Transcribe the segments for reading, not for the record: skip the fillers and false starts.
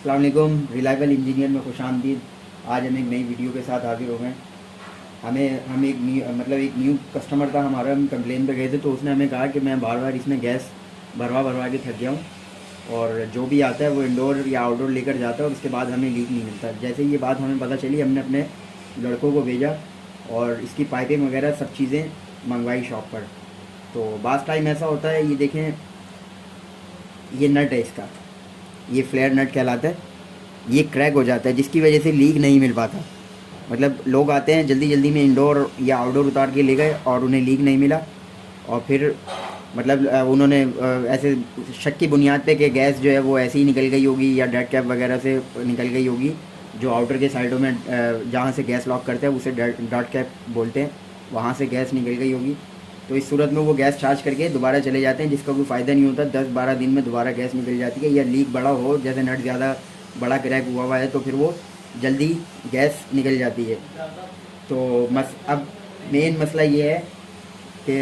अस्सलाम वालेकुम, reliable engineer में खुशामदीद। आज हम एक नई वीडियो के साथ हाजिर हो गए। हम एक न्यू कस्टमर था हमारा। हम कंप्लेन पे गए थे तो उसने हमें कहा कि मैं बार बार इसमें गैस भरवा भरवा के थक गया हूँ और जो भी आता है वो इंडोर या आउटडोर लेकर जाता है और उसके बाद हमें लीक नहीं मिलता। जैसे ये बात हमें पता चली, हमने अपने लड़कों को भेजा और इसकी पाइपिंग वगैरह सब चीज़ें मंगवाई शॉप पर। तो बास टाइम ऐसा होता है, ये देखें, ये नट है इसका, ये फ्लेयर नट कहलाता है। ये क्रैक हो जाता है जिसकी वजह से लीक नहीं मिल पाता। मतलब लोग आते हैं जल्दी जल्दी में, इंडोर या आउटडोर उतार के ले गए और उन्हें लीक नहीं मिला और फिर उन्होंने ऐसे शक की बुनियाद पे कि गैस जो है वो ऐसे ही निकल गई होगी या डेड कैप वगैरह से निकल गई होगी। जो आउटर के साइडों में जहाँ से गैस लॉक करते हैं उसे डॉट कैप बोलते हैं, वहाँ से गैस निकल गई होगी। तो इस सूरत में वो गैस चार्ज करके दोबारा चले जाते हैं जिसका कोई फ़ायदा नहीं होता। 10-12 दिन में दोबारा गैस निकल जाती है। या लीक बड़ा हो, जैसे नट ज़्यादा बड़ा क्रैक हुआ है तो फिर वो जल्दी गैस निकल जाती है। तो अब मेन मसला ये है कि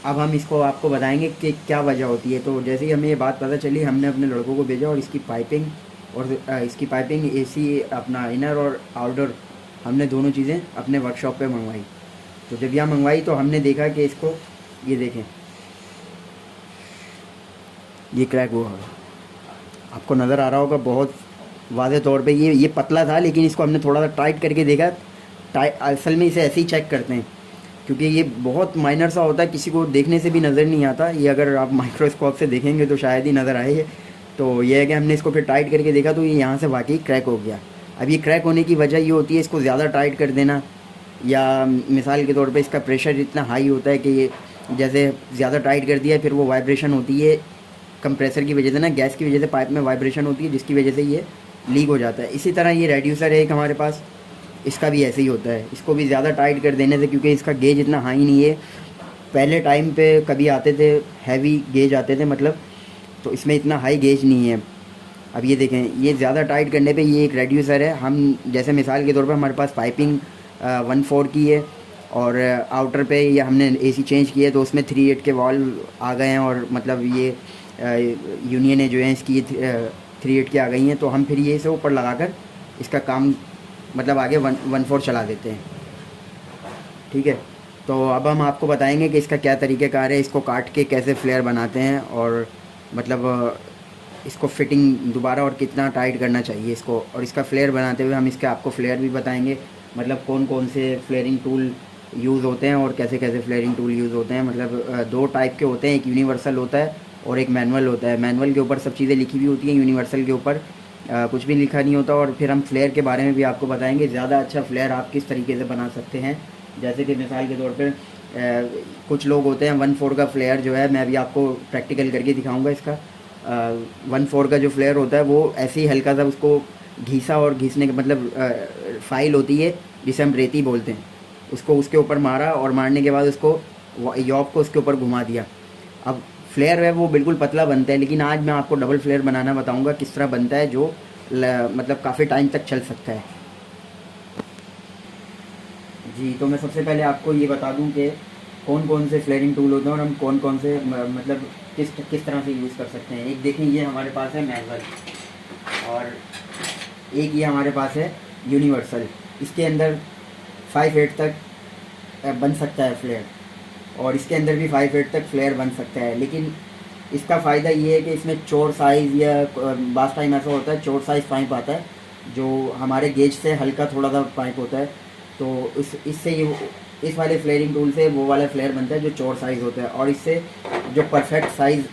अब हम इसको आपको बताएंगे कि क्या वजह होती है। तो जैसे ही हमें ये बात पता चली, हमने अपने लड़कों को भेजा और इसकी पाइपिंग एसी अपना इनर और आउटडोर हमने दोनों चीज़ें अपने वर्कशॉप पे मंगवाई। तो जब यहाँ मंगवाई तो हमने देखा कि इसको, ये देखें, ये क्रैक हुआ है, आपको नज़र आ रहा होगा बहुत वाज़े तौर पे। ये पतला था लेकिन इसको हमने थोड़ा सा टाइट करके देखा। असल में इसे ऐसे ही चेक करते हैं क्योंकि ये बहुत माइनर सा होता है, किसी को देखने से भी नज़र नहीं आता। ये अगर आप माइक्रोस्कोप से देखेंगे तो शायद ही नज़र आए। तो ये है कि हमने इसको फिर टाइट करके देखा तो ये यहाँ से वाकई क्रैक हो गया। अब ये क्रैक होने की वजह ये होती है इसको ज़्यादा टाइट कर देना, या मिसाल के तौर पे इसका प्रेशर इतना हाई होता है कि ये जैसे ज़्यादा टाइट कर दिया फिर वो वाइब्रेशन होती है कंप्रेसर की वजह से ना, गैस की वजह से पाइप में वाइब्रेशन होती है जिसकी वजह से ये लीक हो जाता है। इसी तरह ये रेड्यूसर है एक हमारे पास, इसका भी ऐसे ही होता है। इसको भी ज़्यादा टाइट कर देने से, क्योंकि इसका गेज इतना हाई नहीं है। पहले टाइम पे कभी आते थे हैवी गेज आते थे मतलब, तो इसमें इतना हाई गेज नहीं है। अब ये देखें, ये ज़्यादा टाइट करने पे ये एक रेड्यूसर है। हम जैसे मिसाल के तौर पे हमारे पास पाइपिंग 1/4 की है और आउटर पे ये हमने एसी चेंज किया तो उसमें 3/8 के वॉल्व आ गए हैं और मतलब ये यूनियन जो है इसकी 3/8 की आ गई हैं। तो हम फिर ये इसे ऊपर लगाकर इसका काम मतलब आगे 1/4 चला देते हैं। ठीक है, तो अब हम आपको बताएंगे कि इसका क्या तरीक़ेकार है, इसको काट के कैसे फ्लेयर बनाते हैं और मतलब इसको फिटिंग दोबारा और कितना टाइट करना चाहिए इसको। और इसका फ्लेयर बनाते हुए हम इसके आपको फ्लेयर भी बताएंगे, मतलब कौन कौन से फ्लेयरिंग टूल यूज़ होते हैं और कैसे कैसे फ्लेयरिंग टूल यूज़ होते हैं। मतलब 2 टाइप के होते हैं, एक यूनिवर्सल होता है और एक मैनुअल होता है। मैनुअल के ऊपर सब चीज़ें लिखी हुई होती हैं, यूनिवर्सल के ऊपर कुछ भी लिखा नहीं होता। और फिर हम फ्लेयर के बारे में भी आपको बताएंगे, ज़्यादा अच्छा फ्लेयर आप किस तरीके से बना सकते हैं। जैसे कि मिसाल के तौर पर कुछ लोग होते हैं 1/4 का फ्लेयर जो है, मैं अभी आपको प्रैक्टिकल करके दिखाऊंगा इसका। 1/4 का जो फ्लेयर होता है वो ऐसे ही हल्का सा उसको घिसा और घिसने का मतलब फाइल होती है जिसे हम रेती बोलते हैं, उसको उसके ऊपर मारा और मारने के बाद उसको यॉक को उसके ऊपर घुमा दिया। अब फ्लेयर है वो बिल्कुल पतला बनता है, लेकिन आज मैं आपको डबल फ्लेयर बनाना बताऊंगा किस तरह बनता है, जो मतलब काफ़ी टाइम तक चल सकता है। जी, तो मैं सबसे पहले आपको ये बता दूं कि कौन कौन से फ्लेयरिंग टूल होते हैं और हम कौन कौन से मतलब किस तरह से यूज़ कर सकते हैं। एक देखें, ये हमारे पास है मैनुअल और एक ये हमारे पास है यूनिवर्सल। इसके अंदर 5/8 तक बन सकता है फ्लेयर और इसके अंदर भी 5/8 तक फ्लेयर बन सकता है। लेकिन इसका फ़ायदा ये है कि इसमें चौड़ साइज़ या बास टाइम ऐसा होता है चौड़ साइज़ पाइप आता है जो हमारे गेज से हल्का थोड़ा सा पाइप होता है। तो इससे ये इस वाले फ्लेयरिंग टूल से वो वाला फ्लेयर बनता है जो चौड़ साइज़ होता है, और इससे जो परफेक्ट साइज़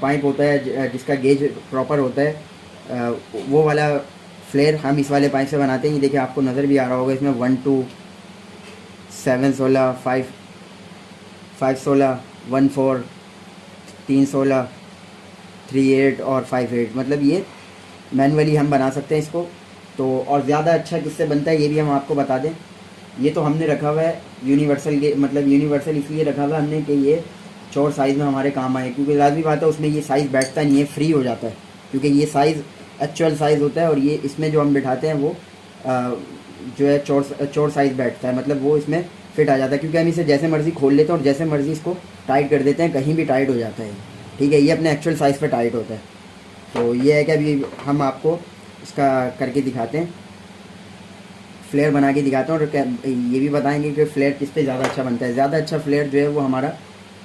पाइप होता है जिसका गेज प्रॉपर होता है वो वाला फ्लेयर हम इस वाले पाइप से बनाते हैं। ये देखिए, आपको नज़र भी आ रहा होगा, इसमें 1, 2, 7, 16, 5, 16, 1, 4, 3, 16, 3, 8 और 5, 8, मतलब ये मैनुअली हम बना सकते हैं इसको। तो और ज़्यादा अच्छा किससे बनता है ये भी हम आपको बता दें। ये तो हमने रखा हुआ है यूनिवर्सल के, मतलब यूनिवर्सल इसलिए रखा हुआ है हमने कि ये चौड़ साइज़ में हमारे काम आए, क्योंकि लाजमी बात है उसमें ये साइज़ बैठता नहीं है, फ्री हो जाता है, क्योंकि ये साइज़ एक्चुअल साइज़ होता है और ये इसमें जो हम बिठाते हैं वो जो है चौड़ साइज़ बैठता है, मतलब वो इसमें फिट आ जाता है। क्योंकि हम इसे जैसे मर्ज़ी खोल लेते हैं और जैसे मर्ज़ी इसको टाइट कर देते हैं, कहीं भी टाइट हो जाता है। ठीक है, ये अपने एक्चुअल साइज़ पे टाइट होता है। तो ये है कि अभी हम आपको इसका करके दिखाते हैं, फ्लेयर बना के दिखाते हैं, और ये भी बताएंगे कि फ्लेयर किस पे ज़्यादा अच्छा बनता है। ज़्यादा अच्छा फ्लेयर जो है वो हमारा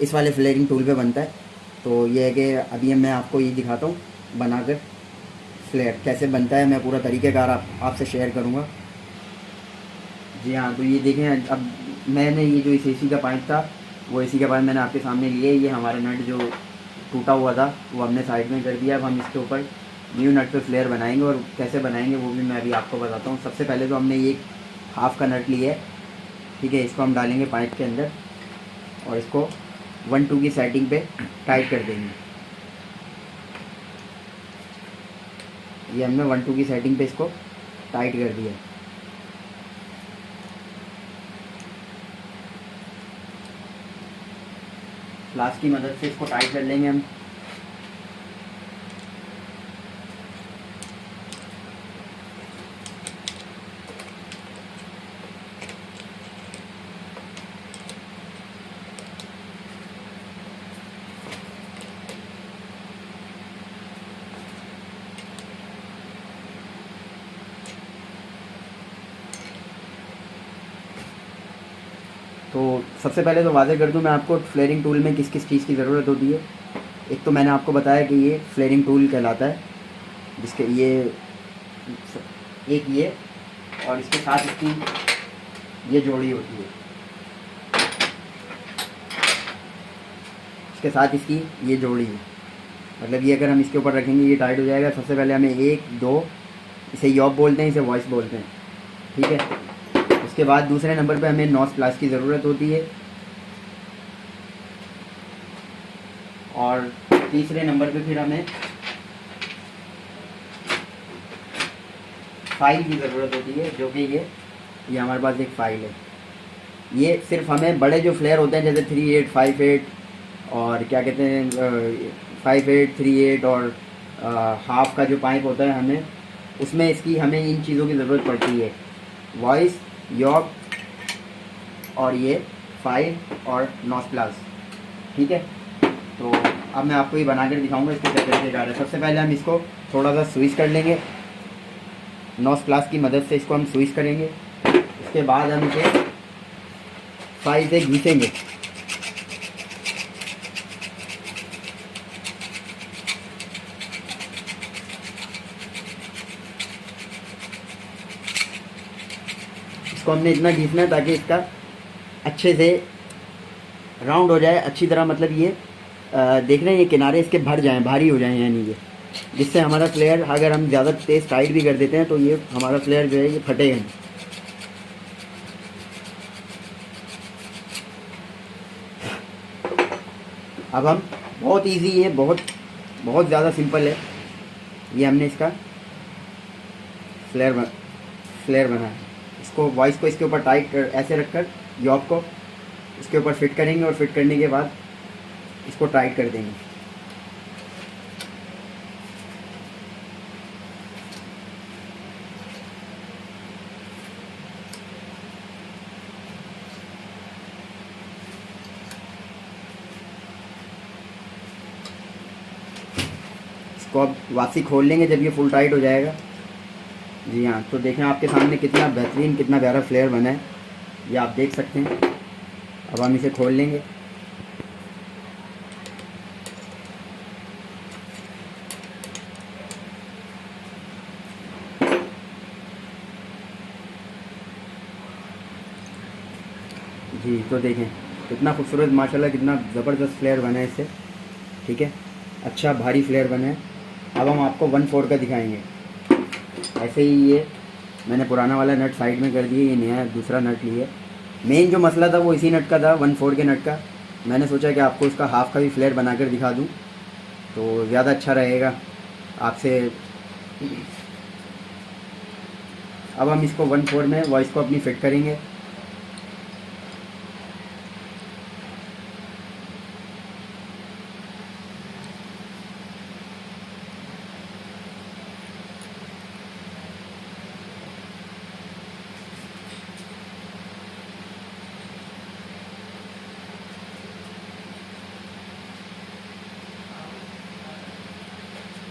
इस वाले फ्लेयरिंग टूल पे बनता है। तो ये है कि अभी मैं आपको ये दिखाता हूँ बनाकर फ्लेयर कैसे बनता है, मैं पूरा तरीक़ेकार आपसे शेयर करूँगा। जी हाँ, तो ये देखें, अब मैंने ये जो इस एसी का पाइप था वो एसी का पाइप मैंने आपके सामने लिए। ये हमारा नट जो टूटा हुआ था वो हमने साइड में कर दिया। अब हम इसके ऊपर न्यू नट पे फ्लेयर बनाएंगे, और कैसे बनाएंगे वो भी मैं अभी आपको बताता हूँ। सबसे पहले तो हमने ये हाफ़ का नट लिया है, ठीक है। इसको हम डालेंगे पाइप के अंदर और इसको 1-2 की सेटिंग पे टाइट कर देंगे। ये हमने 1-2 की सेटिंग पे इसको टाइट कर दिया। फ्लास्क की मदद से इसको टाइट कर लेंगे हम। तो सबसे पहले तो वाज़ेह कर दूं मैं आपको, फ्लेयरिंग टूल में किस किस चीज़ की ज़रूरत होती है। एक तो मैंने आपको बताया कि ये फ्लेयरिंग टूल कहलाता है, जिसके ये एक ये, और इसके साथ इसकी ये जोड़ी होती है, इसके साथ इसकी ये जोड़ी है। मतलब ये अगर हम इसके ऊपर रखेंगे ये टाइट हो जाएगा। सबसे पहले हमें 1-2, इसे यॉब बोलते हैं, इसे वॉइस बोलते हैं, ठीक है। उसके बाद दूसरे नंबर पे हमें नॉस प्लास की ज़रूरत होती है, और तीसरे नंबर पे फिर हमें फाइल की ज़रूरत होती है, जो कि ये हमारे पास एक फ़ाइल है। ये सिर्फ हमें बड़े जो फ्लेयर होते हैं जैसे 38, 58 और क्या कहते हैं 58, 38 और हाफ का जो पाइप होता है हमें उसमें इसकी हमें इन चीज़ों की ज़रूरत पड़ती है, वॉइस, यॉब और ये फाइल और नॉस प्लास, ठीक है। तो अब मैं आपको ये बना कर दिखाऊंगा इसके क्या तरीकेकार है। सबसे पहले हम इसको थोड़ा सा स्विच कर लेंगे, नॉस प्लास की मदद से इसको हम स्विच करेंगे। उसके बाद हम इसे फाइल से घिसेंगे। इसको हमने इतना घिसना है ताकि इसका अच्छे से राउंड हो जाए अच्छी तरह। मतलब ये देख रहे हैं, ये किनारे इसके भर जाएं, भारी हो जाएं, यानी ये जिससे हमारा फ्लेयर अगर हम ज़्यादा तेज़ टाइट भी कर देते हैं तो ये हमारा फ्लेयर जो है ये फटेगा नहीं। अब हम बहुत इजी है, बहुत बहुत ज़्यादा सिंपल है। ये हमने इसका फ्लेयर बना है। इसको वॉइस को इसके ऊपर टाइट ऐसे रखकर यॉब को इसके ऊपर फिट करेंगे, और फिट करने के बाद इसको टाइट कर देंगे। इसको अब वापसी खोल लेंगे जब ये फुल टाइट हो जाएगा। जी हाँ, तो देखें आपके सामने कितना बेहतरीन, कितना प्यारा फ्लेयर बना है, ये आप देख सकते हैं। अब हम इसे खोल लेंगे। जी, तो देखें कितना खूबसूरत माशाल्लाह, कितना ज़बरदस्त फ्लेयर बना है इससे, ठीक है। अच्छा भारी फ्लेयर बना है। अब हम आपको 1/4 का दिखाएंगे। ऐसे ही ये मैंने पुराना वाला नट साइड में कर दिया, ये नया दूसरा नट लिया। मेन जो मसला था वो इसी नट का था, 1/4 के नट का। मैंने सोचा कि आपको इसका हाफ़ का भी फ्लेयर बनाकर दिखा दूं तो ज़्यादा अच्छा रहेगा आपसे। अब हम इसको 1/4 में वॉइस को अपनी फिट करेंगे।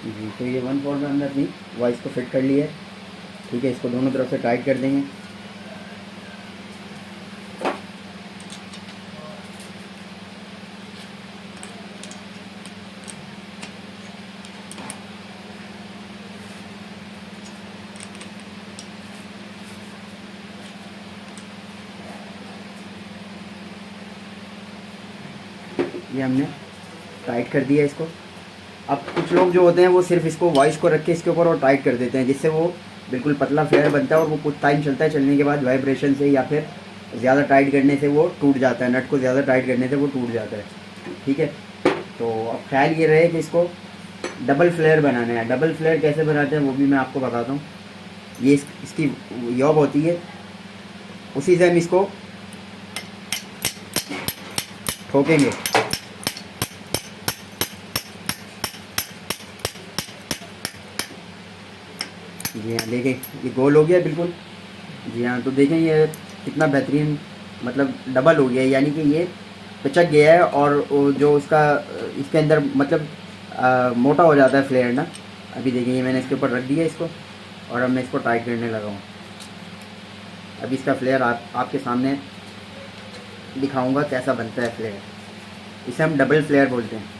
जी, तो ये 1/4 में हमने अपनी वॉइस को फिट कर लिया है। ठीक है, इसको दोनों तरफ से टाइट कर देंगे। ये हमने टाइट कर दिया इसको। अब कुछ लोग जो होते हैं वो सिर्फ इसको वॉइस को रख के इसके ऊपर और टाइट कर देते हैं, जिससे वो बिल्कुल पतला फ्लेयर बनता है और वो कुछ टाइम चलता है, चलने के बाद वाइब्रेशन से या फिर ज़्यादा टाइट करने से वो टूट जाता है, नट को ज़्यादा टाइट करने से वो टूट जाता है। ठीक है, तो अब ख्याल ये रहे कि इसको डबल फ्लेयर बनाना है। डबल फ्लेयर कैसे बनाते हैं वो भी मैं आपको बताता हूँ। ये इसकी यॉब होती है, उसी से हम इसको ठोकेंगे। जी हाँ, देखें ये गोल हो गया बिल्कुल। जी हाँ, तो देखें ये कितना बेहतरीन, मतलब डबल हो गया, यानी कि ये पिचक गया है और वो जो उसका इसके अंदर मतलब मोटा हो जाता है फ्लेयर ना। अभी देखिए ये मैंने इसके ऊपर रख दिया इसको और अब मैं इसको टाइट करने लगा हूँ। अभी इसका फ्लेयर आपके सामने दिखाऊंगा कैसा बनता है फ्लेयर। इसे हम डबल फ्लेयर बोलते हैं।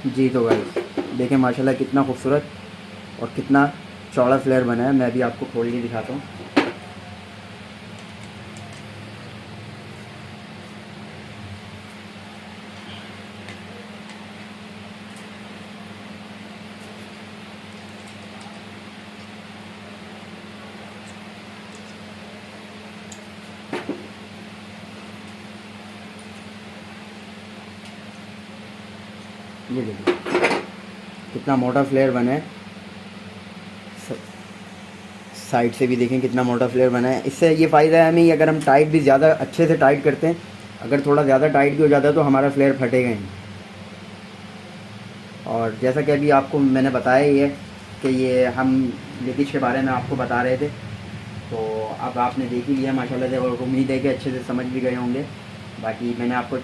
जी, तो भाई देखें माशाल्लाह कितना खूबसूरत और कितना चौड़ा फ्लेयर बना है। मैं अभी आपको खोल के दिखाता हूँ। ये देखिए कितना मोटा फ्लेयर बना है। साइड से भी देखें कितना मोटा फ्लेयर बना है। इससे ये फ़ायदा है हमें, अगर हम टाइट भी ज़्यादा अच्छे से टाइट करते हैं, अगर थोड़ा ज़्यादा टाइट भी हो जाता है तो हमारा फ्लेयर फटेगा ही। और जैसा कि अभी आपको मैंने बताया ही है कि ये हम लीकेज के बारे में आपको बता रहे थे, तो अब आपने देख ही लिया माशाल्लाह से, और उम्मीद है कि अच्छे से समझ भी गए होंगे। बाकी मैंने आपको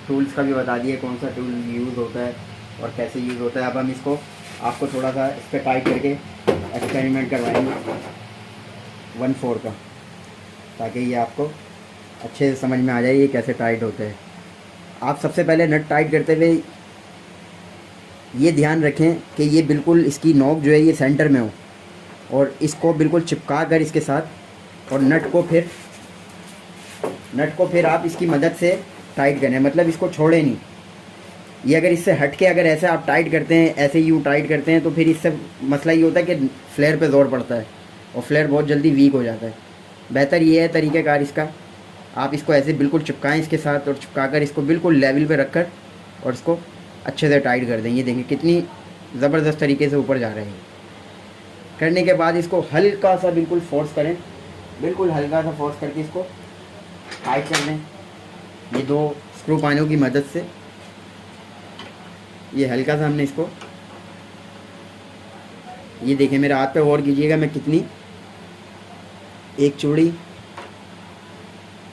टूल्स का भी बता दिया कौन सा टूल यूज़ होता है और कैसे यूज़ होता है। अब हम इसको आपको थोड़ा सा इस पर टाइट करके एक्सपेरिमेंट करवाएंगे 1/4 का, ताकि ये आपको अच्छे से समझ में आ जाए ये कैसे टाइट होता है। आप सबसे पहले नट टाइट करते हुए ये ध्यान रखें कि ये बिल्कुल इसकी नोक जो है ये सेंटर में हो, और इसको बिल्कुल चिपका कर इसके साथ, और नट को फिर आप इसकी मदद से टाइट करें, मतलब इसको छोड़े नहीं। ये अगर इससे हट के अगर ऐसे आप टाइट करते हैं, ऐसे यूँ टाइट करते हैं, तो फिर इससे मसला ये होता है कि फ्लेयर पे ज़ोर पड़ता है और फ्लेयर बहुत जल्दी वीक हो जाता है। बेहतर ये है तरीक़ेकार इसका, आप इसको ऐसे बिल्कुल चिपकाएं इसके साथ, और चिपका कर इसको बिल्कुल लेवल पे रख कर और इसको अच्छे से टाइट कर दें। ये देखें कितनी ज़बरदस्त तरीके से ऊपर जा रहे हैं। करने के बाद इसको हल्का सा बिल्कुल फोर्स करें, बिल्कुल हल्का सा फोर्स करके इसको टाइट कर दें। ये 2 स्क्रू पानियों की मदद से ये हल्का सा हमने इसको, ये देखें मेरे हाथ पे गौर कीजिएगा, मैं कितनी, एक चूड़ी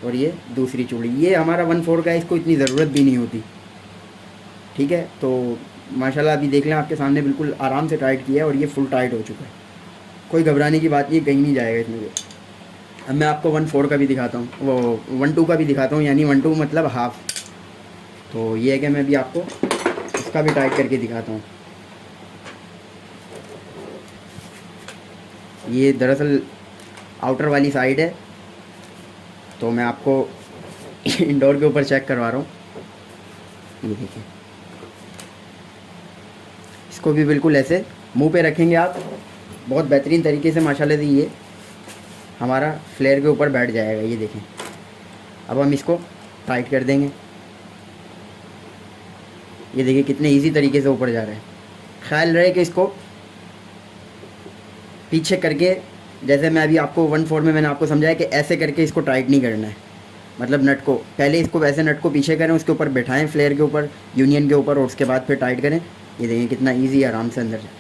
और ये दूसरी चूड़ी, ये हमारा 1/4 का है, इसको इतनी ज़रूरत भी नहीं होती। ठीक है, तो माशाल्लाह अभी देख लें आपके सामने बिल्कुल आराम से टाइट किया है और ये फुल टाइट हो चुका है। कोई घबराने की बात नहीं, कहीं नहीं जाएगा इसमें। अब मैं आपको 1/4 का भी दिखाता हूँ, वो 1/2 का भी दिखाता हूँ, यानी 1/2 मतलब हाफ़। तो ये है कि मैं भी आपको इसका भी टाइट करके दिखाता हूँ। ये दरअसल आउटर वाली साइड है, तो मैं आपको इंडोर के ऊपर चेक करवा रहा हूँ। ये देखिए, इसको भी बिल्कुल ऐसे मुंह पे रखेंगे आप, बहुत बेहतरीन तरीके से माशाल्लाह से ये हमारा फ्लेयर के ऊपर बैठ जाएगा। ये देखें, अब हम इसको टाइट कर देंगे। ये देखिए कितने इजी तरीके से ऊपर जा रहा है। ख्याल रहे कि इसको पीछे करके, जैसे मैं अभी आपको 1/4 में मैंने आपको समझाया कि ऐसे करके इसको टाइट नहीं करना है, मतलब नट को पहले इसको वैसे नट को पीछे करें, उसके ऊपर बैठाएं फ्लेयर के ऊपर, यूनियन के ऊपर, और उसके बाद फिर टाइट करें। ये देखिए कितना ईजी आराम से अंदर जाए।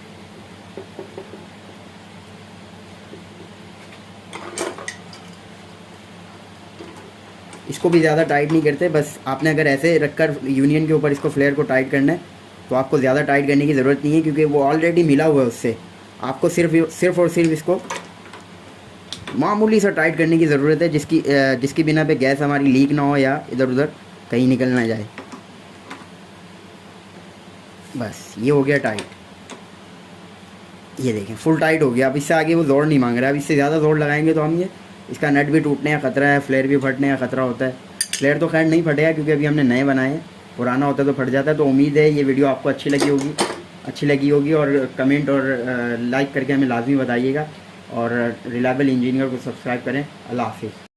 इसको भी ज़्यादा टाइट नहीं करते, बस आपने अगर ऐसे रखकर यूनियन के ऊपर इसको फ्लेयर को टाइट करना है तो आपको ज़्यादा टाइट करने की ज़रूरत नहीं है, क्योंकि वो ऑलरेडी मिला हुआ है उससे। आपको सिर्फ और सिर्फ इसको मामूली सा टाइट करने की ज़रूरत है, जिसकी बिना पे गैस हमारी लीक ना हो या इधर उधर कहीं निकल ना जाए। बस ये हो गया टाइट, ये देखें फुल टाइट हो गया। अब इससे आगे वो जोड़ नहीं मांग रहा है। अब इससे ज़्यादा जोड़ लगाएंगे तो हम ये इसका नट भी टूटने का ख़तरा है, फ्लेयर भी फटने का ख़तरा होता है। फ्लेयर तो खैर नहीं फटेगा क्योंकि अभी हमने नए बनाए हैं, पुराना होता तो फट जाता है। तो उम्मीद है ये वीडियो आपको अच्छी लगी होगी और कमेंट और लाइक करके हमें लाजमी बताइएगा, और रिलायबल इंजीनियर को सब्सक्राइब करें। अल्लाह हाफिज़।